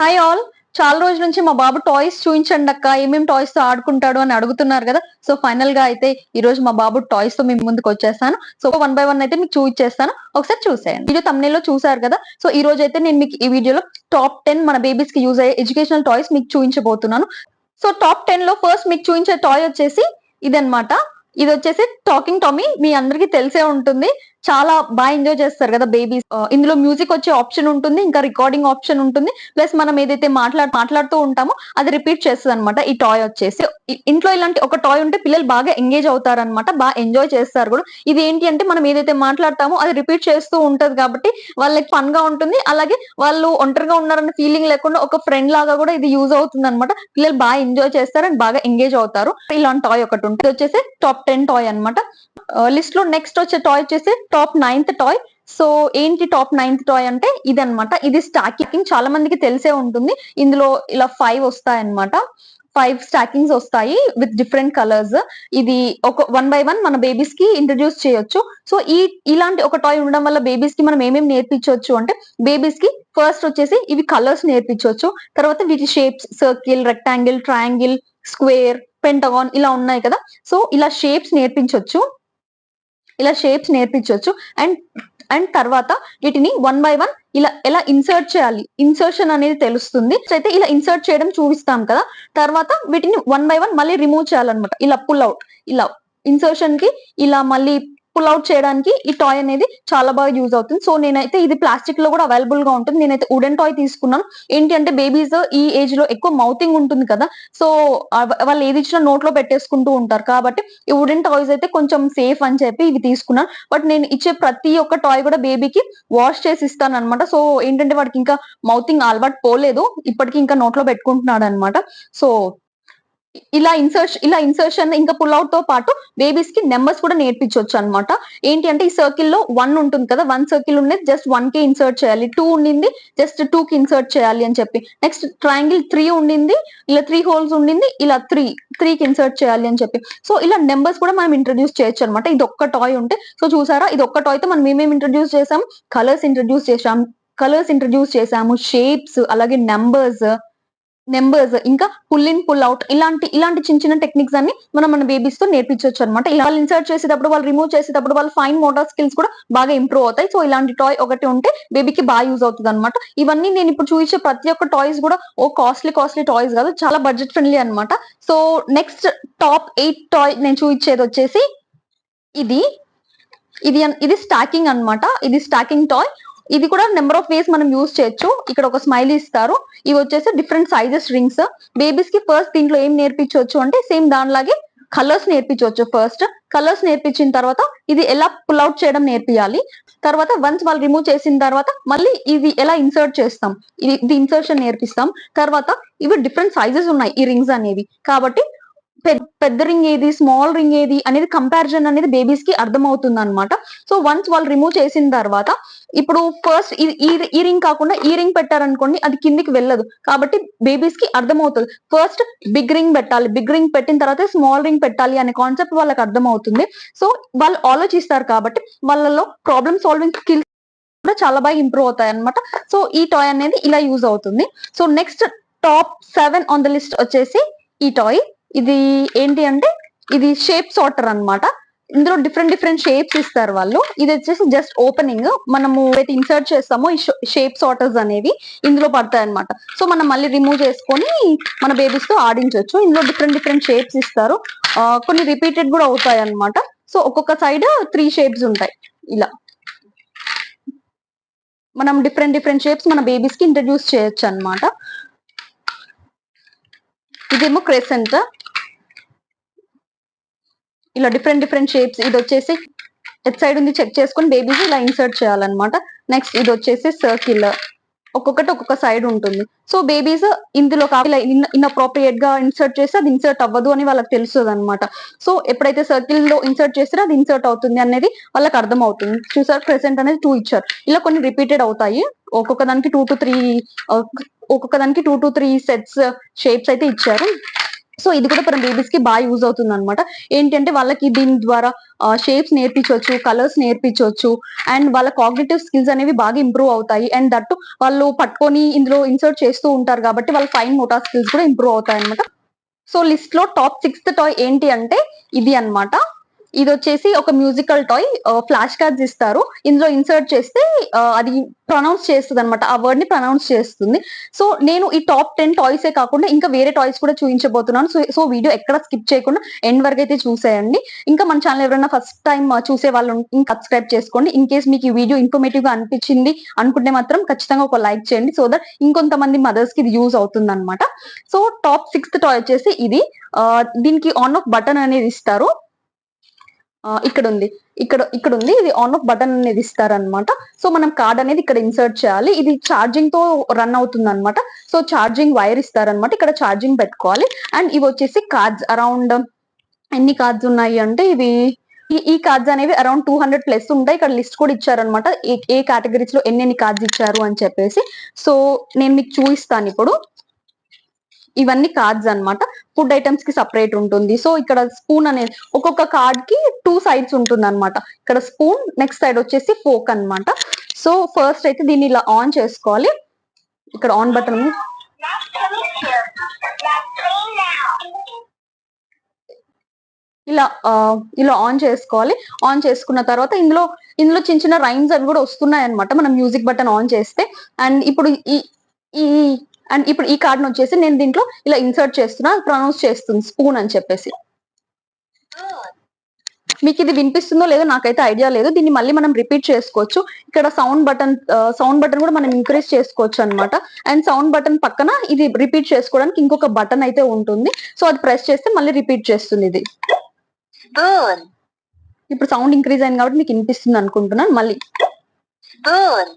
Hi all. చాలా రోజుల నుంచి మా బాబు టాయ్స్ చూపించండి అక్క, ఏమేమి టాయ్స్ తో ఆడుకుంటాడు అని అడుగుతున్నారు కదా. సో ఫైనల్ గా అయితే ఈ రోజు మా బాబు టాయ్స్ తో మేము ముందుకు వచ్చేస్తాను. సో వన్ బై వన్ అయితే మీకు చూపించేస్తాను, ఒకసారి చూసేయండి. వీడియో thumbnail లో చూసారు కదా. సో ఈ రోజు అయితే నేను మీకు ఈ వీడియోలో టాప్ 10 మన బేబీస్ కి యూజ్ అయ్యే ఎడ్యుకేషనల్ టాయ్స్ మీకు చూపించబోతున్నాను. సో టాప్ 10 లో ఫస్ట్ మీకు చూపించే టాయ్ వచ్చేసి ఇదన్నమాట. ఇది వచ్చేసి టాకింగ్ టామీ. మీ అందరికి తెలిసే ఉంటుంది, చాలా బాగా ఎంజాయ్ చేస్తారు కదా బేబీస్. ఇందులో మ్యూజిక్ వచ్చే ఆప్షన్ ఉంటుంది, ఇంకా రికార్డింగ్ ఆప్షన్ ఉంటుంది. ప్లస్ మనం ఏదైతే మాట్లాడుతూ ఉంటామో అది రిపీట్ చేస్తుంది అనమాట ఈ టాయ్ వచ్చేసి. ఇంట్లో ఇలాంటి ఒక టాయ్ ఉంటే పిల్లలు బాగా ఎంగేజ్ అవుతారు అనమాట, బాగా ఎంజాయ్ చేస్తారు కూడా. ఇది ఏంటి అంటే మనం ఏదైతే మాట్లాడతామో అది రిపీట్ చేస్తూ ఉంటది కాబట్టి వాళ్ళకి ఫన్ గా ఉంటుంది. అలాగే వాళ్ళు ఒంటరిగా ఉన్నారన్న ఫీలింగ్ లేకుండా ఒక ఫ్రెండ్ లాగా కూడా ఇది యూజ్ అవుతుంది అనమాట. పిల్లలు బాగా ఎంజాయ్ చేస్తారు అండ్ బాగా ఎంగేజ్ అవుతారు. ఇలాంటి టాయ్ ఒకటి ఉంటుంది. ఇది వచ్చేసి టాప్ 10 టాయ్ అనమాట. లిస్ట్ లో నెక్స్ట్ వచ్చే టాయ్ వచ్చేసి టాప్ 9th టాయ్. సో ఏంటి టాప్ 9th టాయ్ అంటే ఇది అనమాట. ఇది స్టాకింగ్ చాలా మందికి తెలిసే ఉంటుంది. ఇందులో ఇలా 5 వస్తాయి అనమాట. 5 స్టాకింగ్స్ వస్తాయి విత్ డిఫరెంట్ కలర్స్. ఇది ఒక వన్ బై వన్ మన బేబీస్ కి ఇంట్రడ్యూస్ చేయొచ్చు. సో ఇలాంటి ఒక టాయ్ ఉండడం వల్ల బేబీస్ కి మనం ఏమేమి నేర్పించవచ్చు అంటే, బేబీస్ కి ఫస్ట్ వచ్చేసి ఇవి కలర్స్ నేర్పించవచ్చు. తర్వాత వీటి shapes circle, rectangle, triangle, square, pentagon ఇలా ఉన్నాయి కదా. సో ఇలా షేప్స్ నేర్పించవచ్చు, అండ్ అండ్ తర్వాత వీటిని వన్ బై వన్ ఇలా ఎలా ఇన్సర్ట్ చేయాలి, ఇన్సర్షన్ అనేది తెలుస్తుంది. అయితే ఇలా ఇన్సర్ట్ చేయడం చూపిస్తాం కదా. తర్వాత వీటిని వన్ బై వన్ మళ్ళీ రిమూవ్ చేయాలన్నమాట. ఇలా పుల్ అవుట్, ఇలా ఇన్సర్షన్ కి ఇలా మళ్ళీ పుల్ అవుట్ చేయడానికి ఈ టాయ్ అనేది చాలా బాగా యూజ్ అవుతుంది. సో నేనైతే ఇది ప్లాస్టిక్ లో కూడా అవైలబుల్ గా ఉంటుంది. నేనైతే వుడెన్ టాయ్ తీసుకున్నాను. ఏంటి అంటే బేబీస్ ఈ ఏజ్ లో ఎక్కువ మౌతింగ్ ఉంటుంది కదా. సో వాళ్ళు ఏది ఇచ్చినా నోట్లో పెట్టేసుకుంటూ ఉంటారు కాబట్టి ఈ వుడెన్ టాయ్స్ అయితే కొంచెం సేఫ్ అని చెప్పి ఇవి తీసుకున్నాను. బట్ నేను ఇచ్చే ప్రతి ఒక్క టాయ్ కూడా బేబీకి వాష్ చేసి ఇస్తాను అనమాట. సో ఏంటంటే వాడికి ఇంకా మౌతింగ్ అలవాటు పోలేదు, ఇప్పటికీ ఇంకా నోట్లో పెట్టుకుంటున్నాడు అనమాట. సో ఇలా ఇన్సర్షన్ ఇంకా పుల్ అవుట్ తో పాటు బేబీస్ కి నెంబర్స్ కూడా నేర్పించవచ్చు అనమాట. ఏంటి అంటే ఈ సర్కిల్ లో 1 ఉంటుంది కదా, 1 సర్కిల్ ఉండేది జస్ట్ 1 కి ఇన్సర్ట్ చేయాలి. 2 ఉండింది జస్ట్ 2 కి ఇన్సర్ట్ చేయాలి అని చెప్పి. నెక్స్ట్ ట్రయాంగిల్ 3 ఉండింది, ఇలా 3 హోల్స్ ఉండింది, ఇలా 3 కి ఇన్సర్ట్ చేయాలి అని చెప్పి. సో ఇలా నెంబర్స్ కూడా మనం ఇంట్రడ్యూస్ చేయొచ్చు అనమాట. ఇది ఒక్క టాయ్ ఉంటే. సో చూసారా, ఇది ఒక్క టాయ్ తో మనం ఏమేమి ఇంట్రడ్యూస్ చేసాం, కలర్స్ ఇంట్రడ్యూస్ చేసాము, షేప్స్, అలాగే నెంబర్స్, ఇంకా పుల్ ఇన్ పుల్ అవుట్, ఇలాంటి చిన్న చిన్న టెక్నిక్స్ అన్ని మనం మన బేబీస్ తో నేర్పించవచ్చు అనమాట. ఇలా వాళ్ళు ఇన్సర్ట్ చేసేటప్పుడు, వాళ్ళు రిమూవ్ చేసేటప్పుడు వాళ్ళ ఫైన్ మోటార్ స్కిల్స్ కూడా బాగా ఇంప్రూవ్ అవుతాయి. సో ఇలాంటి టాయ్ ఒకటి ఉంటే బేబీకి బాగా యూజ్ అవుతుంది అనమాట. ఇవన్నీ నేను ఇప్పుడు చూపించే ప్రతి ఒక్క టాయ్స్ కూడా ఓ కాస్ట్లీ టాయ్స్ కాదు, చాలా బడ్జెట్ ఫ్రెండ్లీ అనమాట. సో నెక్స్ట్ టాప్ 8 టాయ్ నేను చూపించేది వచ్చేసి ఇది ఇది స్టాకింగ్ అన్నమాట. ఇది స్టాకింగ్ టాయ్. ఇది కూడా నెంబర్ ఆఫ్ వేస్ మనం యూజ్ చేయొచ్చు. ఇక్కడ ఒక స్మైల్ ఇస్తారు. ఇవి వచ్చేసి డిఫరెంట్ సైజెస్ రింగ్స్. బేబీస్ కి ఫస్ట్ దీంట్లో ఏం నేర్పించవచ్చు అంటే సేమ్ దానిలాగే కలర్స్ నేర్పించవచ్చు. ఫస్ట్ కలర్స్ నేర్పించిన తర్వాత ఇది ఎలా పుల్ అవుట్ చేయడం నేర్పియాలి. తర్వాత వన్స్ వాళ్ళు రిమూవ్ చేసిన తర్వాత మళ్ళీ ఇది ఎలా ఇన్సర్ట్ చేస్తాం, ఇది ఇన్సర్షన్ నేర్పిస్తాం. తర్వాత ఇవి డిఫరెంట్ సైజెస్ ఉన్నాయి ఈ రింగ్స్ అనేవి, కాబట్టి పెద్ద రింగ్ ఏది, స్మాల్ రింగ్ ఏది అనేది కంపారిజన్ అనేది బేబీస్ కి అర్థమవుతుంది అనమాట. సో వన్స్ వాళ్ళు రిమూవ్ చేసిన తర్వాత ఇప్పుడు ఫస్ట్ ఈ రింగ్ కాకుండా ఈ రింగ్ పెట్టారనుకోండి, అది కిందికి వెళ్ళదు. కాబట్టి బేబీస్ కి అర్థమవుతుంది ఫస్ట్ బిగ్ రింగ్ పెట్టాలి, బిగ్ రింగ్ పెట్టిన తర్వాత స్మాల్ రింగ్ పెట్టాలి అనే కాన్సెప్ట్ వాళ్ళకి అర్థమవుతుంది. సో వాళ్ళు ఆలోచిస్తారు కాబట్టి వాళ్ళలో ప్రాబ్లమ్ సాల్వింగ్ స్కిల్స్ కూడా చాలా బాగా ఇంప్రూవ్ అవుతాయి అనమాట. సో ఈ టాయ్ అనేది ఇలా యూజ్ అవుతుంది. So next top 7 on the list వచ్చేసి ఈ టాయ్. ఇది ఏంటి అంటే ఇది షేప్ సార్టర్ అన్నమాట. ఇందులో డిఫరెంట్ షేప్స్ ఇస్తారు వాళ్ళు. ఇది వచ్చేసి జస్ట్ ఓపెనింగ్, మనము అయితే ఇన్సర్ట్ చేస్తామో ఈ షేప్ సార్టర్స్ అనేవి ఇందులో పడతాయి అనమాట. సో మనం మళ్ళీ రిమూవ్ చేసుకొని మన బేబీస్ తో ఆడించవచ్చు. ఇందులో డిఫరెంట్ షేప్స్ ఇస్తారు, కొన్ని రిపీటెడ్ కూడా అవుతాయి అనమాట. సో ఒక్కొక్క సైడ్ 3 షేప్స్ ఉంటాయి. ఇలా మనం డిఫరెంట్ షేప్స్ మన బేబీస్ కి ఇంట్రడ్యూస్ చేయొచ్చు అనమాట. ఇదేమో క్రెసెంట్, ఇలా డిఫరెంట్ షేప్స్. ఇది వచ్చేసి ఎట్ సైడ్ ఉంది చెక్ చేసుకొని బేబీస్ ఇలా ఇన్సర్ట్ చేయాలన్నమాట. నెక్స్ట్ ఇది వచ్చేసి సర్కిల్, ఒక్కొక్కటి ఒక్కొక్క సైడ్ ఉంటుంది. సో బేబీస్ ఇందులో ఇన్అప్రోప్రియేట్ గా ఇన్సర్ట్ చేస్తే అది ఇన్సర్ట్ అవ్వదు అని వాళ్ళకి తెలుస్తుంది అనమాట. సో ఎప్పుడైతే సర్కిల్ లో ఇన్సర్ట్ చేస్తారో అది ఇన్సర్ట్ అవుతుంది అనేది వాళ్ళకి అర్థం అవుతుంది. చూసారు, ప్రెసెంట్ అనేది 2 ఇచ్చారు. ఇలా కొన్ని రిపీటెడ్ అవుతాయి. ఒక్కొక్క దానికి 2 to 3 సెట్స్ షేప్స్ అయితే ఇచ్చారు. సో ఇది కూడా మన బేబీస్ కి బాగా యూజ్ అవుతుంది అనమాట. ఏంటంటే వాళ్ళకి దీని ద్వారా షేప్స్ నేర్పించవచ్చు, కలర్స్ నేర్పించవచ్చు, అండ్ వాళ్ళ కాగ్నిటివ్ స్కిల్స్ అనేవి బాగా ఇంప్రూవ్ అవుతాయి. అండ్ దట్టు వాళ్ళు పట్టుకొని ఇందులో ఇన్సర్ట్ చేస్తూ ఉంటారు కాబట్టి వాళ్ళ ఫైన్ మోటార్ స్కిల్స్ కూడా ఇంప్రూవ్ అవుతాయి అనమాట. సో లిస్ట్ లో టాప్ 6th టాయ్ ఏంటి అంటే ఇది అన్నమాట. ఇది వచ్చేసి ఒక మ్యూజికల్ టాయ్. ఫ్లాష్ కార్డ్స్ ఇస్తారు, ఇందులో ఇన్సర్ట్ చేస్తే అది ప్రొనౌన్స్ చేస్తుంది అనమాట, ఆ వర్డ్ ని ప్రొనౌన్స్ చేస్తుంది. సో నేను ఈ టాప్ 10 టాయ్స్ ఏ కాకుండా ఇంకా వేరే టాయ్స్ కూడా చూపించబోతున్నాను. సో వీడియో ఎక్కడ స్కిప్ చేయకుండా ఎండ్ వరకు అయితే చూసేయండి. ఇంకా మన ఛానల్ ఎవరైనా ఫస్ట్ టైం చూసే వాళ్ళు ఇంకా సబ్స్క్రైబ్ చేసుకోండి. ఇన్ కేస్ మీకు ఈ వీడియో ఇన్ఫర్మేటివ్ గా అనిపించింది అనుకుంటే మాత్రం ఖచ్చితంగా ఒక లైక్ చేయండి, సో దట్ ఇంకొంతమంది మదర్స్ కి ఇది యూజ్ అవుతుంది అనమాట. సో టాప్ 6th టాయ్ వచ్చేసి ఇది. దీనికి ఆన్ ఆఫ్ బటన్ అనేది ఇస్తారు. ఇక్కడ ఉంది, ఇక్కడ ఉంది, ఇది ఆన్ ఆఫ్ బటన్ అనేది ఇస్తారనమాట. సో మనం కార్డ్ అనేది ఇక్కడ ఇన్సర్ట్ చేయాలి. ఇది ఛార్జింగ్ తో రన్ అవుతుంది అనమాట. సో ఛార్జింగ్ వైర్ ఇస్తారనమాట, ఇక్కడ ఛార్జింగ్ పెట్టుకోవాలి. అండ్ ఇవి వచ్చేసి కార్డ్స్ అరౌండ్ ఎన్ని కార్డ్స్ ఉన్నాయి అంటే ఇవి ఈ కార్డ్స్ అనేవి అరౌండ్ 200+ ఉంటాయి. ఇక్కడ లిస్ట్ కూడా ఇచ్చారనమాట, ఏ కేటగిరీస్ లో ఎన్ని కార్డ్స్ ఇచ్చారు అని చెప్పేసి. సో నేను మీకు చూపిస్తాను ఇప్పుడు. ఇవన్నీ కార్డ్స్ అన్నమాట. ఫుడ్ ఐటమ్స్ కి సపరేట్ ఉంటుంది. సో ఇక్కడ స్పూన్ అనేది ఒక్కొక్క కార్డ్ కి 2 సైడ్స్ ఉంటుంది అనమాట. ఇక్కడ స్పూన్, నెక్స్ట్ సైడ్ వచ్చేసి ఫోక్ అన్నమాట. సో ఫస్ట్ అయితే దీన్ని ఇలా ఆన్ చేసుకోవాలి. ఇక్కడ ఆన్ బటన్ ఇలా ఆన్ చేసుకోవాలి. ఆన్ చేసుకున్న తర్వాత ఇందులో చిన్న చిన్న రైమ్స్ అవి కూడా వస్తున్నాయి అనమాట మనం మ్యూజిక్ బటన్ ఆన్ చేస్తే. అండ్ ఇప్పుడు ఈ కార్డ్ వచ్చేసి నేను దీంట్లో ఇలా ఇన్సర్ట్ చేస్తున్నా, ప్రొనౌన్స్ చేస్తుంది స్పూన్ అని చెప్పేసి. మీకు ఇది వినిపిస్తుందో లేదో నాకైతే ఐడియా లేదు. దీన్ని మళ్ళీ మనం రిపీట్ చేసుకోవచ్చు. ఇక్కడ సౌండ్ బటన్ కూడా మనం ఇంక్రీజ్ చేసుకోవచ్చు అనమాట. అండ్ సౌండ్ బటన్ పక్కన ఇది రిపీట్ చేసుకోవడానికి ఇంకొక బటన్ అయితే ఉంటుంది. సో అది ప్రెస్ చేస్తే మళ్ళీ రిపీట్ చేస్తుంది ఇది. ఇప్పుడు సౌండ్ ఇంక్రీజ్ అయింది కాబట్టి మీకు వినిపిస్తుంది అనుకుంటున్నాను. మళ్ళీ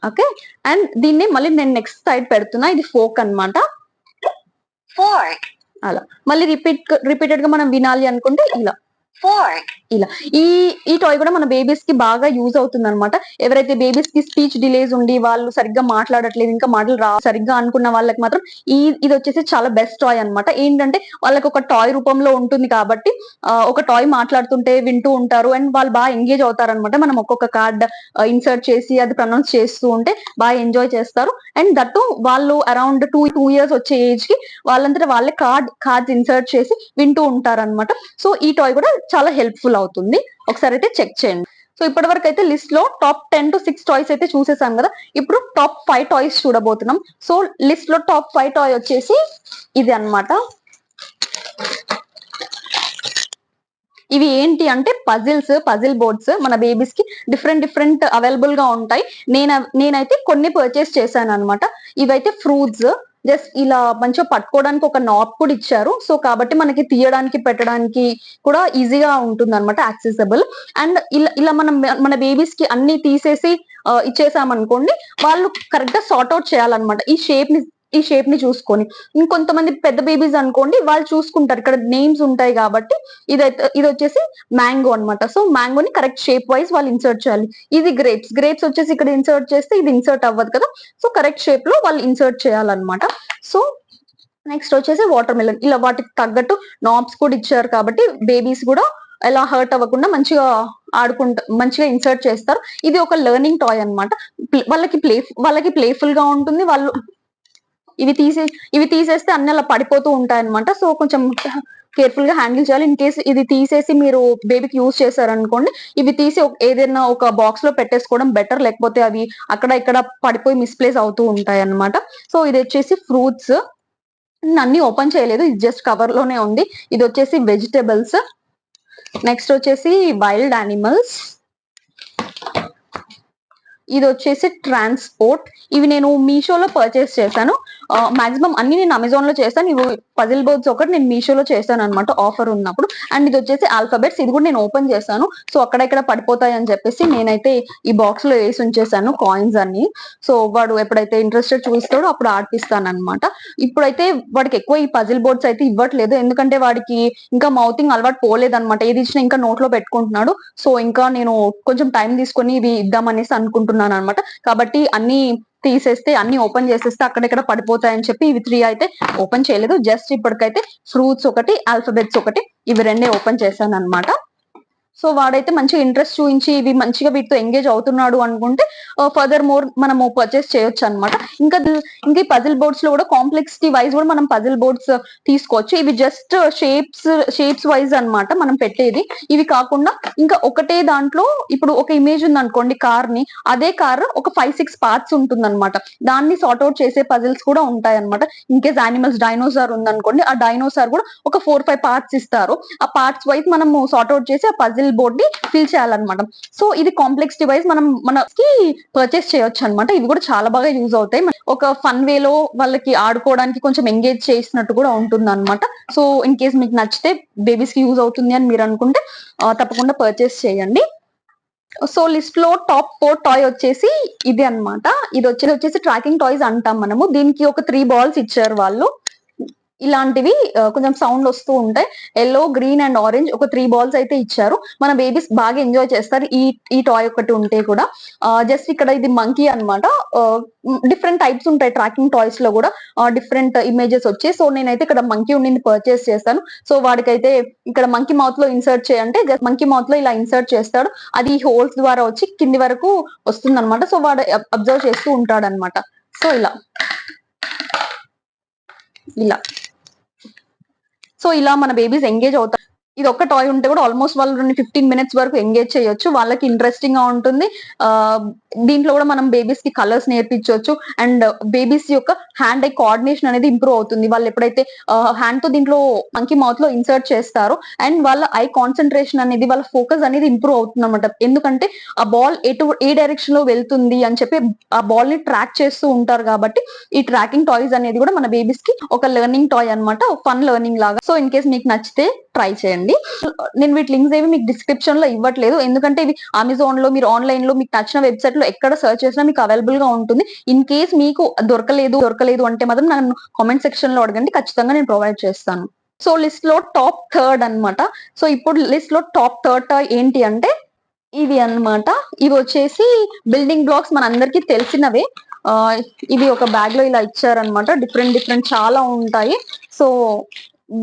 ఓకే. అండ్ దీన్ని మళ్ళీ నేను నెక్స్ట్ సైడ్ పెడుతున్నా, ఇది ఫోక్ అన్నమాట. అలా మళ్ళీ రిపీటెడ్ గా మనం వినాలి అనుకుంటే ఇలా ఇలా ఈ టాయ్ కూడా మన బేబీస్ కి బాగా యూజ్ అవుతుంది అనమాట. ఎవరైతే బేబీస్ కి స్పీచ్ డిలేస్ ఉండి వాళ్ళు సరిగ్గా మాట్లాడట్లేదు, ఇంకా మాటలు సరిగ్గా అనుకున్న వాళ్ళకి మాత్రం ఇది వచ్చేసి చాలా బెస్ట్ టాయ్ అనమాట. ఏంటంటే వాళ్ళకి ఒక టాయ్ రూపంలో ఉంటుంది కాబట్టి ఒక టాయ్ మాట్లాడుతుంటే వింటూ ఉంటారు అండ్ వాళ్ళు బాగా ఎంగేజ్ అవుతారు అనమాట. మనం ఒక్కొక్క కార్డ్ ఇన్సర్ట్ చేసి అది ప్రొనౌన్స్ చేస్తూ ఉంటే బాగా ఎంజాయ్ చేస్తారు. అండ్ దట్టు వాళ్ళు అరౌండ్ 2 years వచ్చే ఏజ్ కి వాళ్ళంతటా వాళ్ళే కార్డ్స్ ఇన్సర్ట్ చేసి వింటూ ఉంటారు అనమాట. సో ఈ టాయ్ కూడా చాలా హెల్ప్ఫుల్ అవుతుంది. ఒకసారి అయితే చెక్ చేయండి. సో ఇప్పటి వరకు అయితే లిస్ట్ లో టాప్ 10 to 6 టాయ్స్ అయితే చూసేసాం కదా. ఇప్పుడు టాప్ 5 టాయ్స్ చూడబోతున్నాం. సో లిస్ట్ లో టాప్ 5 టాయ్ వచ్చేసి ఇది అన్నమాట. ఇవి ఏంటి అంటే పజిల్ బోర్డ్స్. మన బేబీస్ కి డిఫరెంట్ అవైలబుల్ గా ఉంటాయి. నేనైతే కొన్ని పర్చేస్ చేశాను అనమాట. ఇవైతే ఫ్రూట్స్ జస్ట్ ఇలా మంచిగా పట్టుకోవడానికి ఒక నాబ్ కూడా ఇచ్చారు. సో కాబట్టి మనకి తీయడానికి పెట్టడానికి కూడా ఈజీగా ఉంటుంది అనమాట, యాక్సెసిబుల్. అండ్ ఇలా మన బేబీస్ కి అన్ని తీసేసి ఇచ్చేసామనుకోండి, వాళ్ళు కరెక్ట్ గా సార్ట్ అవుట్ చేయాలన్నమాట ఈ షేప్ ని చూసుకొని. ఇంకొంతమంది పెద్ద బేబీస్ అనుకోండి, వాళ్ళు చూసుకుంటారు, ఇక్కడ నేమ్స్ ఉంటాయి కాబట్టి. ఇది వచ్చేసి మ్యాంగో అనమాట. సో మ్యాంగోని కరెక్ట్ షేప్ వైజ్ వాళ్ళు ఇన్సర్ట్ చేయాలి. ఇది గ్రేప్స్ వచ్చేసి ఇక్కడ ఇన్సర్ట్ చేస్తే ఇది ఇన్సర్ట్ అవ్వదు కదా. సో కరెక్ట్ షేప్ లో వాళ్ళు ఇన్సర్ట్ చేయాలన్నమాట. సో నెక్స్ట్ వచ్చేసి వాటర్ మెలన్. ఇలా వాటికి తగ్గట్టు నాబ్స్ కూడా ఇచ్చారు కాబట్టి బేబీస్ కూడా ఎలా హర్ట్ అవ్వకుండా మంచిగా ఇన్సర్ట్ చేస్తారు. ఇది ఒక లెర్నింగ్ టాయ్ అనమాట. వాళ్ళకి ప్లేఫుల్ గా ఉంటుంది. వాళ్ళు ఇవి తీసేస్తే అన్ని అలా పడిపోతూ ఉంటాయి అనమాట. సో కొంచెం కేర్ఫుల్ గా హ్యాండిల్ చేయాలి. ఇన్ కేసు ఇది తీసేసి మీరు బేబీకి యూజ్ చేశారనుకోండి, ఇవి తీసి ఏదైనా ఒక బాక్స్ లో పెట్టేసుకోవడం బెటర్, లేకపోతే అవి అక్కడ ఇక్కడ పడిపోయి మిస్ప్లేస్ అవుతూ ఉంటాయి అనమాట. సో ఇది వచ్చేసి ఫ్రూట్స్. అన్ని ఓపెన్ చేయలేదు, ఇది జస్ట్ కవర్ లోనే ఉంది. ఇది వచ్చేసి వెజిటబుల్స్. నెక్స్ట్ వచ్చేసి వైల్డ్ యానిమల్స్. ఇది వచ్చేసి ట్రాన్స్పోర్ట్. ఇవి నేను మీషోలో పర్చేస్ చేశాను. మాక్సిమం అన్ని నేను అమెజాన్ లో చేశాను. ఇవి పజిల్ బోర్డ్స్ ఒకటి నేను మీషోలో చేశాను అనమాట, ఆఫర్ ఉన్నప్పుడు. అండ్ ఇది వచ్చేసి ఆల్ఫాబెట్స్. ఇది కూడా నేను ఓపెన్ చేశాను. సో అక్కడ ఇక్కడ పడిపోతాయి అని చెప్పేసి నేనైతే ఈ బాక్స్ లో వేసి ఉంచేసాను కాయిన్స్ అన్ని. సో వాడు ఎప్పుడైతే ఇంట్రెస్టెడ్ చూస్తాడో అప్పుడు ఆడిపిస్తాను అనమాట. ఇప్పుడైతే వాడికి ఎక్కువ ఈ పజిల్ బోర్డ్స్ అయితే ఇవ్వట్లేదు, ఎందుకంటే వాడికి ఇంకా మౌతింగ్ అలవాటు పోలేదు అనమాట. ఏది ఇచ్చినా ఇంకా నోట్లో పెట్టుకుంటున్నాడు. సో ఇంకా నేను కొంచెం టైం తీసుకొని ఇవి ఇద్దామనేసి అనుకుంటున్నాను అనమాట. కాబట్టి అన్ని తీసేస్తే అన్ని ఓపెన్ చేసేస్తే అక్కడెక్కడ పడిపోతాయని చెప్పి ఇవి 3 అయితే ఓపెన్ చేయలేదు. జస్ట్ ఇప్పటికైతే ఫ్రూట్స్ ఒకటి, ఆల్ఫాబెట్స్ ఒకటి, ఇవి 2 ఓపెన్ చేశాను అనమాట. సో వాడైతే మంచిగా ఇంట్రెస్ట్ చూపించి ఇవి మంచిగా వీటితో ఎంగేజ్ అవుతున్నాడు అనుకుంటే ఫర్దర్ మోర్ మనము పర్చేస్ చేయొచ్చు అనమాట. ఇంకా ఈ పజిల్ బోర్డ్స్ లో కూడా కాంప్లెక్సిటీ వైజ్ కూడా మనం పజిల్ బోర్డ్స్ తీసుకోవచ్చు. ఇవి జస్ట్ షేప్స్ వైజ్ అన్నమాట మనం పెట్టేది. ఇవి కాకుండా ఇంకా ఒకటే దాంట్లో ఇప్పుడు ఒక ఇమేజ్ ఉంది అనుకోండి కార్ ని, అదే కార్ ఒక 5-6 పార్ట్స్ ఉంటుంది అనమాట. దాన్ని సార్ట్ అవుట్ చేసే పజిల్స్ కూడా ఉంటాయి అనమాట. ఇన్ కేస్ యానిమల్స్ డైనోసార్ ఉందనుకోండి, ఆ డైనోసార్ కూడా ఒక 4-5 పార్ట్స్ ఇస్తారు. ఆ పార్ట్స్ వైజ్ మనము సార్ట్ అవుట్ చేసి ఆ పజిల్ బోర్డ్ ని ఫిల్ చేయాలన్నమాట. సో ఇది కాంప్లెక్సిటీ వైజ్ మనం మనకి పర్చేస్ చేయొచ్చు అనమాట. ఇవి కూడా చాలా బాగా యూజ్ అవుతాయి. ఒక ఫన్ వేలో వాళ్ళకి ఆడుకోవడానికి కొంచెం ఎంగేజ్ చేసినట్టు కూడా ఉంటుంది అనమాట. సో ఇన్ కేస్ మీకు నచ్చితే బేబీస్ కి యూజ్ అవుతుంది అని మీరు అనుకుంటే తప్పకుండా పర్చేస్ చేయండి. సో లిస్ట్ లో టాప్ 4 టాయ్ వచ్చేసి ఇది అన్నమాట. ఇది వచ్చేసి ట్రాకింగ్ టాయ్స్ అంటాం మనము. దీనికి ఒక 3 బాల్స్ ఇచ్చారు వాళ్ళు. ఇలాంటివి కొంచెం సౌండ్ వస్తూ ఉంటాయి. ఎల్లో, గ్రీన్ అండ్ ఆరెంజ్ ఒక 3 బాల్స్ అయితే ఇచ్చారు. మన బేబీస్ బాగా ఎంజాయ్ చేస్తారు ఈ టాయ్ ఒకటి ఉంటే కూడా. జస్ట్ ఇక్కడ ఇది మంకీ అన్నమాట. డిఫరెంట్ టైప్స్ ఉంటాయి ట్రాకింగ్ టాయ్స్ లో కూడా, డిఫరెంట్ ఇమేజెస్ వచ్చాయి. సో నేనైతే ఇక్కడ మంకీ ఉండింది పర్చేస్ చేస్తాను. సో వాడికైతే ఇక్కడ మంకీ మౌత్ లో ఇన్సర్ట్ చేయంటే జస్ట్ మంకీ మౌత్ లో ఇలా ఇన్సర్ట్ చేస్తాడు. అది హోల్స్ ద్వారా వచ్చి కింది వరకు వస్తుంది అనమాట. సో వాడు అబ్జర్వ్ చేస్తూ ఉంటాడు అనమాట. సో ఇలా సో ఇలా మన బేబీస్ ఎంగేజ్ అవుతారు. ఇది ఒక్క టాయ్ ఉంటే కూడా ఆల్మోస్ట్ వాళ్ళు 15 మినిట్స్ వరకు ఎంగేజ్ చేయొచ్చు. వాళ్ళకి ఇంట్రెస్టింగ్ గా ఉంటుంది. దీంట్లో కూడా మనం బేబీస్ కి కలర్స్ నేర్పించవచ్చు. అండ్ బేబీస్ యొక్క హ్యాండ్ ఐ కోఆర్డినేషన్ అనేది ఇంప్రూవ్ అవుతుంది. వాళ్ళు ఎప్పుడైతే హ్యాండ్ తో దీంట్లో మంకీ మౌత్ లో ఇన్సర్ట్ చేస్తారో అండ్ వాళ్ళ ఐ కాన్సన్ట్రేషన్ అనేది, వాళ్ళ ఫోకస్ అనేది ఇంప్రూవ్ అవుతుంది అనమాట. ఎందుకంటే ఆ బాల్ ఏ డైరెక్షన్ లో వెళ్తుంది అని చెప్పి ఆ బాల్ ని ట్రాక్ చేస్తూ ఉంటారు. కాబట్టి ఈ ట్రాకింగ్ టాయ్స్ అనేది కూడా మన బేబీస్ కి ఒక లెర్నింగ్ టాయ్ అనమాట, ఫన్ లెర్నింగ్ లాగా. సో ఇన్ కేస్ మీకు నచ్చితే ట్రై చేయండి. నేను వీటి లింక్స్ ఏవి మీకు డిస్క్రిప్షన్ లో ఇవ్వట్లేదు. ఎందుకంటే ఇవి అమెజాన్ లో, మీరు ఆన్లైన్ లో మీకు నచ్చిన వెబ్సైట్ లో ఎక్కడ సర్చ్ చేసినా మీకు అవైలబుల్ గా ఉంటుంది. ఇన్ కేస్ మీకు దొరకలేదు అంటే మాత్రం నన్ను కామెంట్ సెక్షన్ లో అడగండి, ఖచ్చితంగా నేను ప్రొవైడ్ చేస్తాను. సో లిస్ట్ లో టాప్ 3 అన్నమాట. సో ఇప్పుడు లిస్ట్ లో టాప్ 3 ఏంటి అంటే ఇవి అన్నమాట. ఇవి వచ్చేసి బిల్డింగ్ బ్లాక్స్, మన అందరికి తెలిసినవే. ఇది ఒక బ్యాగ్ లో ఇలా ఇచ్చారనమాట. డిఫరెంట్ చాలా ఉంటాయి. సో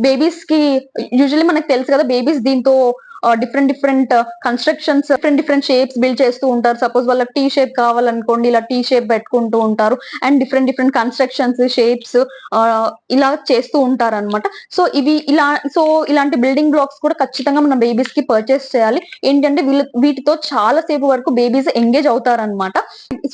బేబీస్ కి యూజువల్లీ మనకు తెలుసు కదా, బేబీస్ దీంతో different constructions, different shapes build చేస్తూ ఉంటారు. సపోజ్ వాళ్ళకి టీ షేప్ కావాలనుకోండి, ఇలా టీ షేప్ పెట్టుకుంటూ ఉంటారు. అండ్ డిఫరెంట్ కన్స్ట్రక్షన్స్, షేప్స్ ఇలా చేస్తూ ఉంటారు అనమాట. సో ఇలాంటి బిల్డింగ్ బ్లాక్స్ కూడా ఖచ్చితంగా మన బేబీస్ కి పర్చేస్ చేయాలి. ఏంటంటే వీటితో చాలా సేపు వరకు బేబీస్ ఎంగేజ్ అవుతారనమాట.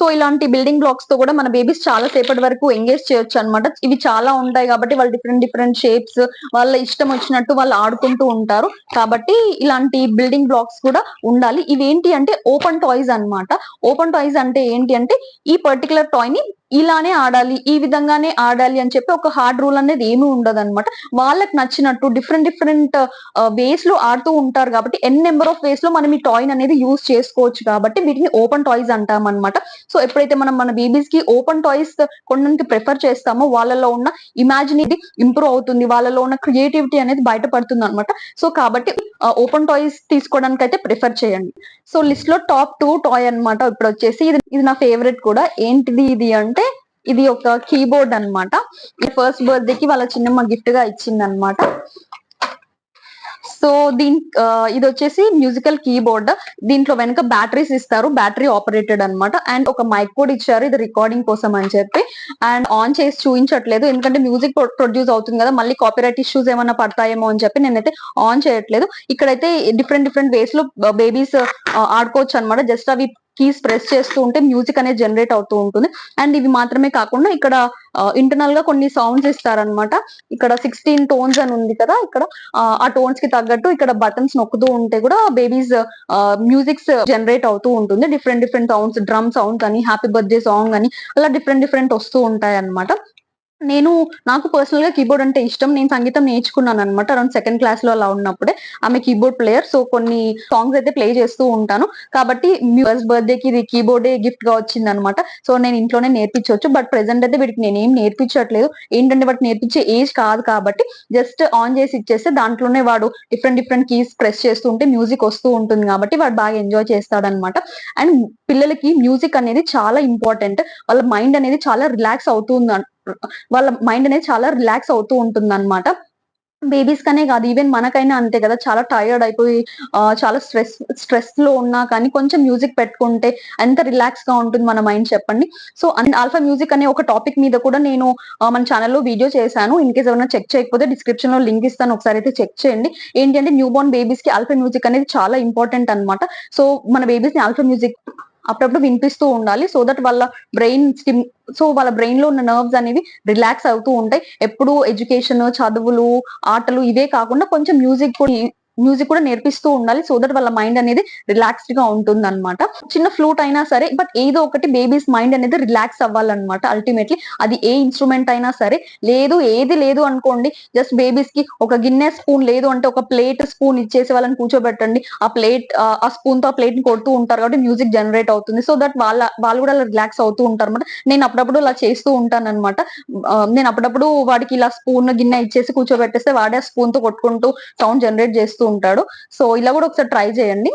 సో ఇలాంటి బిల్డింగ్ బ్లాక్స్ తో కూడా మన బేబీస్ చాలా సేపటి వరకు ఎంగేజ్ చేయొచ్చు అనమాట. ఇవి చాలా ఉంటాయి కాబట్టి వాళ్ళు డిఫరెంట్ షేప్స్, వాళ్ళ ఇష్టం వచ్చినట్టు వాళ్ళు ఆడుకుంటూ ఉంటారు. కాబట్టి ఇలాంటి బిల్డింగ్ బ్లాక్స్ కూడా ఉండాలి. ఇవేంటి అంటే ఓపెన్ టాయ్స్ అన్నమాట. ఓపెన్ టాయ్స్ అంటే ఏంటి అంటే ఈ పర్టికులర్ టాయ్ ని ఇలానే ఆడాలి, ఈ విధంగానే ఆడాలి అని చెప్పి ఒక హార్డ్ రూల్ అనేది ఏమీ ఉండదు అనమాట. వాళ్ళకి నచ్చినట్టు డిఫరెంట్ వేస్ లో ఆడుతూ ఉంటారు. కాబట్టి నెంబర్ ఆఫ్ వేస్ లో మనం ఈ టాయ్ అనేది యూజ్ చేసుకోవచ్చు. కాబట్టి వీటిని ఓపెన్ టాయ్స్ అంటాం అనమాట. సో ఎప్పుడైతే మనం మన బేబీస్ కి ఓపెన్ టాయ్స్ కొనడానికి ప్రిఫర్ చేస్తామో వాళ్ళలో ఉన్న ఇమాజినేటివ్ ఇంప్రూవ్ అవుతుంది, వాళ్ళలో ఉన్న క్రియేటివిటీ అనేది బయటపడుతుంది అనమాట. సో కాబట్టి ఓపెన్ టాయ్స్ తీసుకోవడానికి అయితే ప్రిఫర్ చేయండి. సో లిస్ట్ లో టాప్ 2 టాయ్ అనమాట. ఇప్పుడు వచ్చేసి ఇది నా ఫేవరెట్ కూడా. ఏంటిది ఇది అంటే ఇది ఒక కీబోర్డ్ అనమాట. ఫస్ట్ బర్త్డే కి వాళ్ళ చిన్నమ్మ గిఫ్ట్ గా ఇచ్చింది అనమాట. సో ఇది వచ్చేసి మ్యూజికల్ కీబోర్డ్. దీంట్లో వెనక బ్యాటరీస్ ఇస్తారు, బ్యాటరీ ఆపరేటెడ్ అనమాట. అండ్ ఒక మైక్ కూడా ఇచ్చారు, ఇది రికార్డింగ్ కోసం అని చెప్పి. అండ్ ఆన్ చేసి చూపించట్లేదు, ఎందుకంటే మ్యూజిక్ ప్రొడ్యూస్ అవుతుంది కదా, మళ్ళీ కాపీరైట్ ఇష్యూస్ ఏమైనా పడతాయేమో అని చెప్పి నేనైతే ఆన్ చేయట్లేదు. ఇక్కడైతే డిఫరెంట్ వేస్ లో బేబీస్ ఆడుకోవచ్చు అనమాట. జస్ట్ అవి కీస్ ప్రెస్ చేస్తూ ఉంటే మ్యూజిక్ అనేది జనరేట్ అవుతూ ఉంటుంది. అండ్ ఇవి మాత్రమే కాకుండా ఇక్కడ ఇంటర్నల్ గా కొన్ని సౌండ్స్ ఇస్తారనమాట. ఇక్కడ 16 టోన్స్ అని ఉంది కదా, ఇక్కడ ఆ టోన్స్ కి తగ్గట్టు ఇక్కడ బటన్స్ నొక్కుతూ ఉంటే కూడా బేబీస్ మ్యూజిక్స్ జనరేట్ అవుతూ ఉంటుంది. డిఫరెంట్ సౌండ్స్, డ్రమ్ సౌండ్స్ అని, హ్యాపీ బర్త్డే సాంగ్ అని, అలా డిఫరెంట్ వస్తూ ఉంటాయి అనమాట. నేను నాకు పర్సనల్ గా కీబోర్డ్ అంటే ఇష్టం. నేను సంగీతం నేర్చుకున్నాను అనమాట. అరౌండ్ సెకండ్ క్లాస్ లో అలా ఉన్నప్పుడే. ఆమె కీబోర్డ్ ప్లేయర్. సో కొన్ని సాంగ్స్ అయితే ప్లే చేస్తూ ఉంటాను. కాబట్టి ఫస్ట్ బర్త్‌డే కి ఇది కీబోర్డే గిఫ్ట్ గా వచ్చిందనమాట. సో నేను ఇంట్లోనే నేర్పించొచ్చు. బట్ ప్రెజెంట్ అయితే వీడికి నేనేం నేర్పించట్లేదు. ఏంటంటే వాడికి నేర్పించే ఏజ్ కాదు కాబట్టి జస్ట్ ఆన్ చేసి ఇచ్చేస్తే దాంట్లోనే వాడు డిఫరెంట్ డిఫరెంట్ కీస్ ప్రెస్ చేస్తూ ఉంటే మ్యూజిక్ వస్తూ ఉంటుంది కాబట్టి వాడు బాగా ఎంజాయ్ చేస్తాడనమాట. అండ్ పిల్లలకి మ్యూజిక్ అనేది చాలా ఇంపార్టెంట్. వాళ్ళ మైండ్ అనేది చాలా రిలాక్స్ అవుతుంది. వాళ్ళ మైండ్ అనేది చాలా రిలాక్స్ అవుతూ ఉంటుందన్నమాట. బేబీస్ కనే కాదు ఈవెన్ మనకైనా అంతే కదా! చాలా టైర్డ్ అయిపోయి చాలా స్ట్రెస్‌లో ఉన్నా కానీ కొంచెం మ్యూజిక్ పెట్టుకుంటే ఎంత రిలాక్స్‌గా ఉంటుంది మన మైండ్ చెప్పండి. సో, ఆల్ఫా మ్యూజిక్ అనే ఒక టాపిక్ మీద కూడా నేను మన ఛానెల్‌లో వీడియో చేశాను. ఇన్‌కేస్ ఎవరైనా చెక్ చేయకపోతే డిస్క్రిప్షన్‌లో లింక్ ఇస్తాను. ఒకసారి అయితే చెక్ చేయండి. ఏంటి అంటే న్యూ బోర్న్ బేబీస్‌కి ఆల్ఫా మ్యూజిక్ అనేది చాలా ఇంపార్టెంట్ అన్నమాట. సో, మన బేబీస్‌ని ఆల్ఫా మ్యూజిక్ అప్పుడప్పుడు వినిపిస్తూ ఉండాలి. సో దట్ వాళ్ళ బ్రెయిన్ వాళ్ళ బ్రెయిన్‌లో ఉన్న నర్వ్స్ అనేవి రిలాక్స్ అవుతూ ఉంటాయి. ఎప్పుడు ఎడ్యుకేషన్, చదువులు, ఆటలు ఇవే కాకుండా కొంచెం మ్యూజిక్ కూడా నేర్పిస్తూ ఉండాలి. సో దట్ వాళ్ళ మైండ్ అనేది రిలాక్స్‌డ్‌గా ఉంటుందన్నమాట. చిన్న ఫ్లూట్ అయినా సరే బట్ ఏదో ఒకటి బేబీస్ మైండ్ అనేది రిలాక్స్ అవ్వాలన్నమాట అల్టిమేట్‌లీ. అది ఏ ఇన్‌స్ట్రుమెంట్ అయినా సరే. ఏది లేదు అనుకోండి జస్ట్ బేబీస్‌కి ఒక గిన్నె స్పూన్ లేదు అంటే ఒక ప్లేట్ స్పూన్ ఇచ్చేసి వాళ్ళని కూర్చోబెట్టండి. ఆ స్పూన్‌తో ఆ ప్లేట్‌ని కొడుతూ ఉంటారు కాబట్టి మ్యూజిక్ జనరేట్ అవుతుంది. సో దట్ వాళ్ళు కూడా అలా రిలాక్స్ అవుతూ ఉంటారన్నమాట. నేను అప్పుడప్పుడు ఇలా చేస్తూ ఉంటానన్నమాట. నేను అప్పుడప్పుడు వాడికి ఇలా స్పూన్, గిన్నె ఇచ్చేసి కూర్చోబెట్టేస్తే వాడే ఆ స్పూన్‌తో కొట్టుకుంటూ సౌండ్ జనరేట్ చేస్తూ ఉంటాడు. సో ఇలా కూడా ఒకసారి ట్రై చేయండి.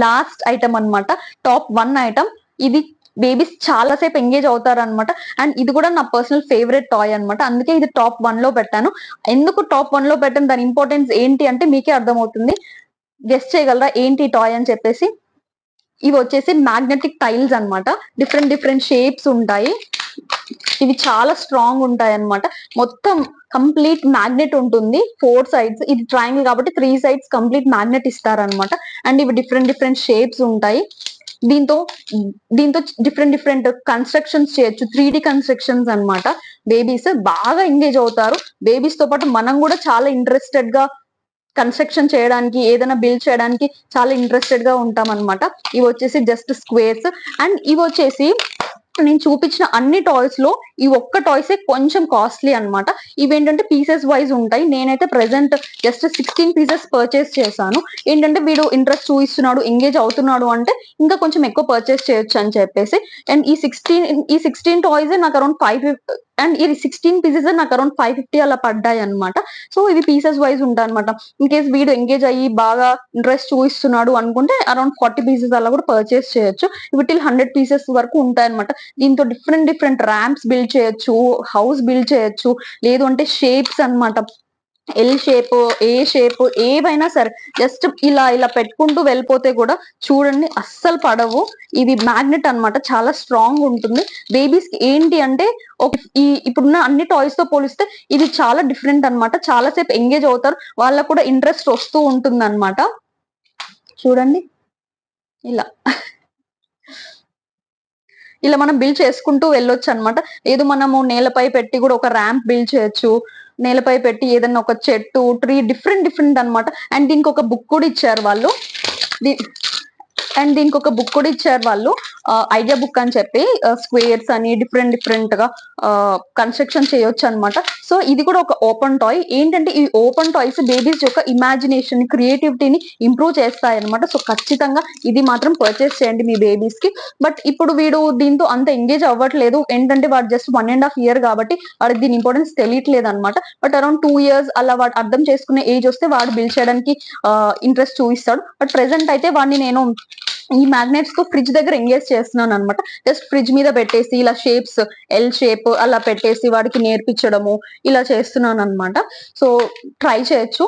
లాస్ట్ ఐటెమ్ అన్నమాట. Top 1 item. ఇది బేబీస్ చాలా సేపు ఎంగేజ్ అవుతారన్నమాట. అండ్ ఇది కూడా నా పర్సనల్ ఫేవరెట్ టాయ్ అన్నమాట. అందుకే ఇది టాప్ 1 లో పెట్టాను. ఎందుకు టాప్ 1 లో పెట్టాను దాని ఇంపార్టెన్స్ ఏంటి అంటే మీకే అర్థమవుతుంది. గెస్ చేయగలరా ఏంటి టాయ్ అని చెప్పేసి? ఇవొచ్చేసి మ్యాగ్నెటిక్ టైల్స్ అన్నమాట. డిఫరెంట్ డిఫరెంట్ షేప్స్ ఉంటాయి. ఇవి చాలా స్ట్రాంగ్ ఉంటాయన్నమాట. మొత్తం కంప్లీట్ మ్యాగ్నెట్ ఉంటుంది. 4 సైడ్స్ ఇది ట్రయాంగిల్ కాబట్టి 3 సైడ్స్ కంప్లీట్ మ్యాగ్నెట్ ఇస్తారన్నమాట. అండ్ ఇవి డిఫరెంట్ డిఫరెంట్ షేప్స్ ఉంటాయి. దీంతో దీంతో డిఫరెంట్ డిఫరెంట్ కన్‌స్ట్రక్షన్స్ చేయొచ్చు. 3 కన్‌స్ట్రక్షన్స్ అన్నమాట. బేబీస్ బాగా ఎంగేజ్ అవుతారు. బేబీస్ తో పాటు మనం గూడా చాలా ఇంట్రెస్టెడ్‌గా కన్‌స్ట్రక్షన్ చేయడానికి, ఏదైనా బిల్డ్ చేయడానికి చాలా ఇంట్రెస్టెడ్‌గా ఉంటామన్నమాట. ఇవొచ్చేసి జస్ట్ స్క్వేర్స్. అండ్ ఇవొచ్చేసి నేను చూపించిన అన్ని టాయ్స్ లో ఈ ఒక్క టాయ్సే కొంచెం కాస్ట్లీ అన్నమాట. ఇవేంటంటే పీసెస్ వైస్ ఉంటాయి. నేనైతే ప్రెజెంట్ జస్ట్ 16 పీసెస్ పర్చేస్ చేశాను. ఏంటంటే వీడు ఇంట్రెస్ట్ చూయిస్తున్నాడు, ఎంగేజ్ అవుతున్నాడు అంటే ఇంకా కొంచెం ఎక్కువ పర్చేస్ చేయొచ్చు అని చెప్పేసి. అండ్ ఈ 16 టాయ్స్ నాకు అరౌండ్ అండ్ ఈ 16 పీసెస్ నాకు అరౌండ్ 550 అలా పడ్డాయన్నమాట. సో ఇవి పీసెస్ వైస్ ఉంటాయన్నమాట. ఇన్‌కేస్ వీడు ఎంగేజ్ అయ్యి బాగా ఇంట్రెస్ట్ చూయిస్తున్నాడు అనుకుంటే అరౌండ్ 40 పీసెస్ అలా కూడా పర్చేస్ చేయొచ్చు. ఇవి టిల్ 100 పీసెస్ వరకు ఉంటాయన్నమాట. దీంతో డిఫరెంట్ డిఫరెంట్ ర్యాంప్స్ బిల్డ్ చేయొచ్చు, హౌస్ బిల్డ్ చేయొచ్చు. లేదు అంటే షేప్స్ అన్నమాట. ఎల్ షేప్, ఏ షేప్ ఏవైనా సరే జస్ట్ ఇలా ఇలా పెట్టుకుంటూ వెళ్ళిపోతే కూడా చూడండి అస్సలు పడవు. ఇవి మ్యాగ్నెట్ అన్నమాట. చాలా స్ట్రాంగ్ ఉంటుంది. బేబీస్‌కి ఏంటి అంటే ఇప్పుడున్న అన్ని టాయ్స్ తో పోలిస్తే ఇది చాలా డిఫరెంట్ అన్నమాట. చాలా సేపు ఎంగేజ్ అవుతారు. వాళ్ళకి కూడా ఇంట్రెస్ట్ వస్తూ ఉంటుందన్నమాట. చూడండి ఇలా. ఇలా మనం బిల్డ్ చేసుకుంటూ వెళ్ళొచ్చన్నమాట. లేదు మనము నేలపై పెట్టి కూడా ఒక ర్యాంప్ బిల్డ్ చేయొచ్చు. నేలపై పెట్టి ఏదన్నా ఒక చెట్టు, ట్రీ డిఫరెంట్ డిఫరెంట్ అన్నమాట. అండ్ దీనికొక బుక్ కూడా ఇచ్చారు వాళ్ళు. ది అండ్ దీనికొక బుక్ కూడా ఇచ్చారు వాళ్ళు. ఐడియా బుక్ అని చెప్పి స్క్వేర్స్ అని డిఫరెంట్ డిఫరెంట్ గా కన్‌స్ట్రక్షన్ చేయొచ్చన్నమాట. సో ఇది కూడా ఒక ఓపెన్ టాయ్. ఏంటంటే ఈ ఓపెన్ టాయ్స్ బేబీస్ యొక్క ఇమాజినేషన్, క్రియేటివిటీని ఇంప్రూవ్ చేస్తాయన్నమాట. సో ఖచ్చితంగా ఇది మాత్రం పర్చేస్ చేయండి మీ బేబీస్‌కి. బట్ ఇప్పుడు వీడు దీంతో అంత ఎంగేజ్ అవ్వట్లేదు. ఏంటంటే వాడు జస్ట్ 1 ½ ఇయర్ కాబట్టి వాడికి దీని ఇంపార్టెన్స్ తెలియట్లేదన్నమాట. బట్ అరౌండ్ 2 ఇయర్స్ అలా వాడు అర్థం చేసుకునే ఏజ్ వస్తే వాడు బిల్డ్ చేయడానికి ఇంట్రెస్ట్ చూయిస్తాడు. బట్ ప్రెజెంట్ అయితే వాడిని నేను ఈ మ్యాగ్నెట్స్ తో ఫ్రిడ్జ్ దగ్గర ఎంగేజ్ చేస్తున్నానన్నమాట. జస్ట్ ఫ్రిడ్జ్ మీద పెట్టేసి ఇలా షేప్స్ ఎల్ షేప్ అలా పెట్టేసి వాడికి నేర్పించడము ఇలా చేస్తున్నానన్నమాట. సో ట్రై చేయొచ్చు.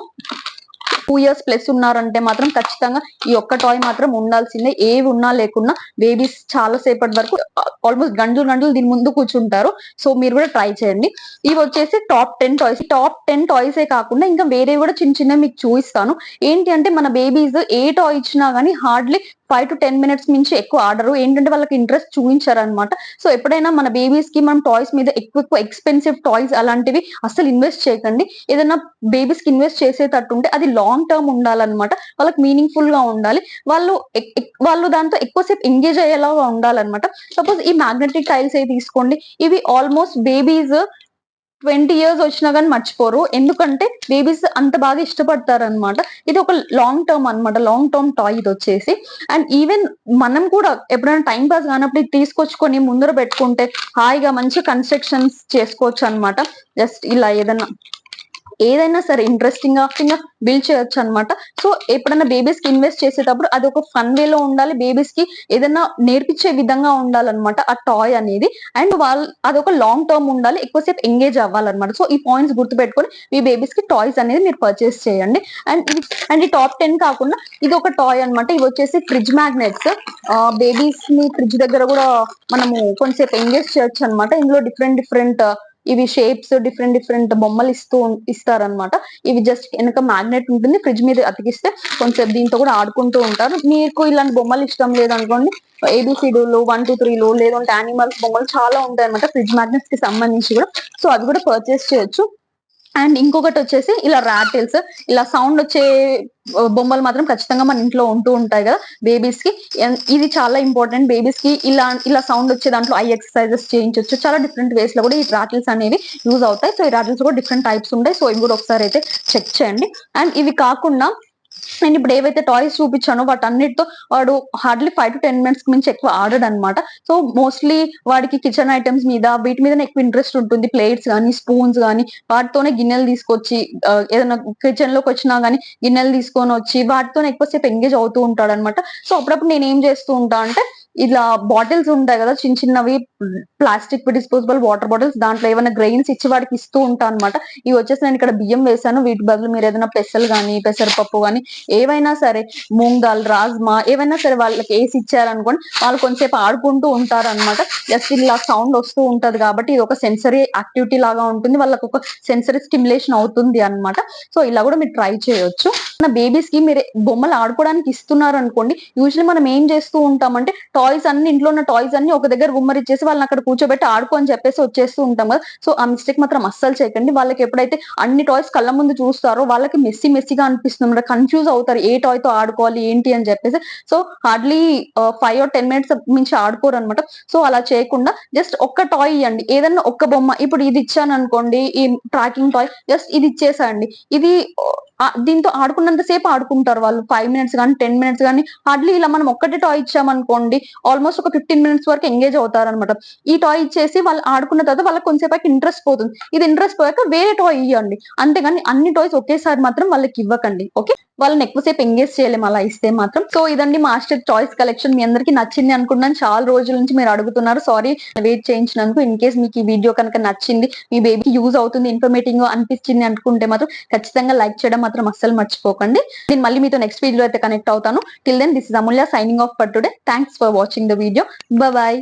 2 ఇయర్స్ ప్లస్ ఉన్నారంటే మాత్రం ఖచ్చితంగా ఈ ఒక్క టాయ్ మాత్రం ఉండాల్సిందే. ఏవి ఉన్నా లేకున్నా బేబీస్ చాలా సేపటి వరకు ఆల్మోస్ట్ గంటలు గంటలు దీని ముందు కూర్చుంటారు. సో మీరు కూడా ట్రై చేయండి. ఇవొచ్చేసి టాప్ 10 టాయ్స్. టాప్ 10 టాయ్సే కాకుండా ఇంకా వేరేవి కూడా చిన్న చిన్నవి మీకు చూయిస్తాను. ఏంటి అంటే మన బేబీస్ ఏ టాయ్ ఇచ్చినా గానీ హార్డ్‌లీ 5-10 మినిట్స్ మించి ఎక్కువ ఆడరు. ఏంటంటే వాళ్ళకి ఇంట్రెస్ట్ చూయించరన్నమాట. సో ఎప్పుడైనా మన బేబీస్‌కి మనం టాయ్స్ మీద ఎక్కువ ఎక్స్‌పెన్సివ్ టాయ్స్ అలాంటివి అస్సలు ఇన్వెస్ట్ చేయకండి. ఏదైనా బేబీస్‌కి ఇన్వెస్ట్ చేసేటట్టుంటే అది లాంగ్ టర్మ్ ఉండాలన్నమాట. వాళ్ళకి మీనింగ్‌ఫుల్ గా ఉండాలి. వాళ్ళు దాంతో ఎక్కువ సేపు ఎంగేజ్ అయ్యేలాగా ఉండాలన్నమాట. సపోజ్ ఈ మ్యాగ్నెటిక్ టైల్సే తీసుకోండి. ఇవి ఆల్మోస్ట్ బేబీస్ 20 ఇయర్స్ వచ్చినా కానీ మర్చిపోరు. ఎందుకంటే బేబీస్ అంత బాగా ఇష్టపడతారనమాట. ఇది ఒక లాంగ్ టర్మ్ అనమాట. లాంగ్ టర్మ్ టాయ్ ఇదొచ్చేసి. అండ్ ఈవెన్ మనం కూడా ఎప్పుడైనా టైం పాస్ కానప్పుడు ఇది తీసుకొచ్చుకొని ముందర పెట్టుకుంటే హాయిగా మంచిగా కన్స్ట్రక్షన్స్ చేసుకోవచ్చు అనమాట. జస్ట్ ఇలా ఏదైనా సరే ఇంట్రెస్టింగ్ గా బిల్డ్ చేయొచ్చు అనమాట. సో ఎప్పుడైనా బేబీస్ కి ఇన్వెస్ట్ చేసేటప్పుడు అది ఒక ఫన్ వే లో ఉండాలి. బేబీస్ కి ఏదైనా నేర్పించే విధంగా ఉండాలన్నమాట ఆ టాయ్ అనేది. అండ్ అదొక లాంగ్ టర్మ్ ఉండాలి. ఎక్కువసేపు ఎంగేజ్ అవ్వాలన్నమాట. సో ఈ పాయింట్స్ గుర్తు పెట్టుకొని మీ బేబీస్ కి టాయ్స్ అనేది మీరు పర్చేస్ చేయండి. అండ్ ఈ టాప్ 10 కాకుండా ఇది ఒక టాయ్ అనమాట. ఇవి వచ్చేసి ఫ్రిడ్జ్ మ్యాగ్నెట్స్. బేబీస్ ని ఫ్రిడ్జ్ దగ్గర కూడా మనము కొంతసేపు ఎంగేజ్ చేయొచ్చు అనమాట. ఇందులో డిఫరెంట్ ఇవి షేప్స్ డిఫరెంట్ బొమ్మలు ఇస్తారనమాట. ఇవి జస్ట్ వెనక మ్యాగ్నెట్ ఉంటుంది. ఫ్రిడ్జ్ మీద అతికిస్తే కొంచెం దీంతో కూడా ఆడుకుంటూ ఉంటారు. మీకు ఇలాంటి బొమ్మలు ఇష్టం లేదనుకోండి, ఏబిసిడీలు 1 2 3లు లేదంటే యానిమల్స్ బొమ్మలు చాలా ఉంటాయి అనమాట ఫ్రిడ్జ్ మ్యాగ్నెట్స్ కి సంబంధించి కూడా. సో అవి కూడా పర్చేస్ చేయొచ్చు. అండ్ ఇంకొకటి వచ్చేసి ఇలా రాటిల్స్, ఇలా సౌండ్ వచ్చే బొమ్మలు మాత్రం ఖచ్చితంగా మన ఇంట్లో ఉంటూ ఉంటాయి కదా బేబీస్ కి. ఇది చాలా ఇంపార్టెంట్. బేబీస్ కి ఇలా సౌండ్ వచ్చే దాంట్లో ఐ ఎక్సర్సైజెస్ చేయించవచ్చు. చాలా డిఫరెంట్ వేస్ లో కూడా ఈ రాటిల్స్ అనేవి యూజ్ అవుతాయి. సో ఈ రాటిల్స్ కూడా డిఫరెంట్ టైప్స్ ఉంటాయి. సో ఇవి కూడా ఒకసారి అయితే చెక్ చేయండి. అండ్ ఇవి కాకుండా నేను ఇప్పుడు ఏవైతే టాయ్స్ చూపించానో వాటన్నిటితో వాడు హార్డ్లీ 5 to 10 మినిట్స్ మించి ఎక్కువ ఆడడు అనమాట. సో మోస్ట్లీ వాడికి కిచెన్ ఐటమ్స్ మీద వీటి మీద ఎక్కువ ఇంట్రెస్ట్ ఉంటుంది. ప్లేట్స్ కానీ స్పూన్స్ కానీ వాటితోనే గిన్నెలు తీసుకొచ్చి ఏదైనా కిచెన్ లోకి వచ్చినా గానీ గిన్నెలు తీసుకొని వచ్చి వాటితోనే ఎక్కువసేపు ఎంగేజ్ అవుతూ ఉంటాడు అనమాట. సో అప్పుడప్పుడు నేను ఏం చేస్తూ ఉంటా అంటే ఇలా బాటిల్స్ ఉంటాయి కదా చిన్నవి ప్లాస్టిక్ డిస్పోజబుల్ వాటర్ బాటిల్స్, దాంట్లో ఏమైనా గ్రెయిన్స్ ఇచ్చి వాడికి ఇస్తూ ఉంటా అనమాట. ఇవి వచ్చేసి నేను ఇక్కడ బియ్యం వేసాను. వీటి బదులు మీరు ఏదైనా పెసలు కానీ పెసరపప్పు కానీ ఏవైనా సరే మూంగ్ దాల్ రాజ్మా ఏవైనా సరే వాళ్ళకి వేసి ఇచ్చారనుకోండి, వాళ్ళు కొంతసేపు ఆడుకుంటూ ఉంటారు అనమాట. జస్ట్ ఇలా సౌండ్ వస్తూ ఉంటది కాబట్టి ఇది ఒక సెన్సరీ యాక్టివిటీ లాగా ఉంటుంది. వాళ్ళకి ఒక సెన్సరీ స్టిమ్యులేషన్ అవుతుంది అనమాట. సో ఇలా కూడా మీరు ట్రై చేయొచ్చు. మన బేబీస్ కి మీరు బొమ్మలు ఆడుకోవడానికి ఇస్తున్నారు అనుకోండి, యూజువల్లీ మనం ఏం చేస్తూ ఉంటామంటే టాయ్స్ అన్ని ఇంట్లో ఉన్న టాయ్స్ అన్ని ఒక దగ్గర గుమ్మరిచ్చేసి వాళ్ళని అక్కడ కూర్చోబెట్టి ఆడుకో అని చెప్పేసి వచ్చేస్తూ ఉంటాం కదా. సో ఆ మిస్టేక్ మాత్రం అస్సలు చేయకండి. వాళ్ళకి ఎప్పుడైతే అన్ని టాయ్స్ కళ్ళ ముందు చూస్తారో వాళ్ళకి మెస్సీగా అనిపిస్తుంది, కన్ఫ్యూజ్ అవుతారు ఏ టాయ్ తో ఆడుకోవాలి ఏంటి అని చెప్పేసి. సో హార్డ్లీ 5 or 10 మినిట్స్ మించి ఆడుకోరు అనమాట. సో అలా చేయకుండా జస్ట్ ఒక్క టాయ్ ఇవ్వండి, ఏదన్నా ఒక్క బొమ్మ. ఇప్పుడు ఇది ఇచ్చాను అనుకోండి, ఈ ట్రాకింగ్ టాయ్, జస్ట్ ఇది ఇచ్చేసండి. ఇది దీంతో ఆడుకున్నంత సేపు ఆడుకుంటారు వాళ్ళు. 5 మినిట్స్ కానీ 10 మినిట్స్ కానీ. హార్డ్లీ ఇలా మనం ఒక్కటే టాయ్ ఇచ్చామనుకోండి, ఆల్మోస్ట్ ఒక 15 మినిట్స్ వరకు ఎంగేజ్ అవుతారు అనమాట. ఈ టాయ్ ఇచ్చేసి వాళ్ళు ఆడుకున్న తర్వాత వాళ్ళకి కొంచెంసేపు ఇంట్రెస్ట్ పోతుంది. ఇది ఇంట్రెస్ట్ పోయాక వేరే టాయ్ ఇవ్వండి. అంతేగాని అన్ని టాయ్స్ ఒకేసారి మాత్రం వాళ్ళకి ఇవ్వకండి. ఓకే, వాళ్ళని ఎక్కువసేపు ఎంగేజ్ చేయలేము అలా ఇస్తే మాత్రం. సో ఇదండి మాస్టర్ చాయిస్ కలెక్షన్. మీ అందరికి నచ్చింది అనుకుంటున్నాను. చాలా రోజుల నుంచి మీరు అడుగుతున్నారు, సారీ వెయిట్ చేయించినందుకు. ఇన్ కేస్ మీకు ఈ వీడియో కనుక నచ్చింది, మీ బేబీకి యూజ్ అవుతుంది, ఇన్ఫర్మేటివ్ గా అనిపించింది అనుకుంటే మాత్రం ఖచ్చితంగా లైక్ చేయడం మాత్రం అస్సలు మర్చిపోకండి. నేను మళ్ళీ మీతో నెక్స్ట్ వీడియో అయితే కనెక్ట్ అవుతాను. Till then this is Amulya signing off for today. Thanks for watching the video. Bye.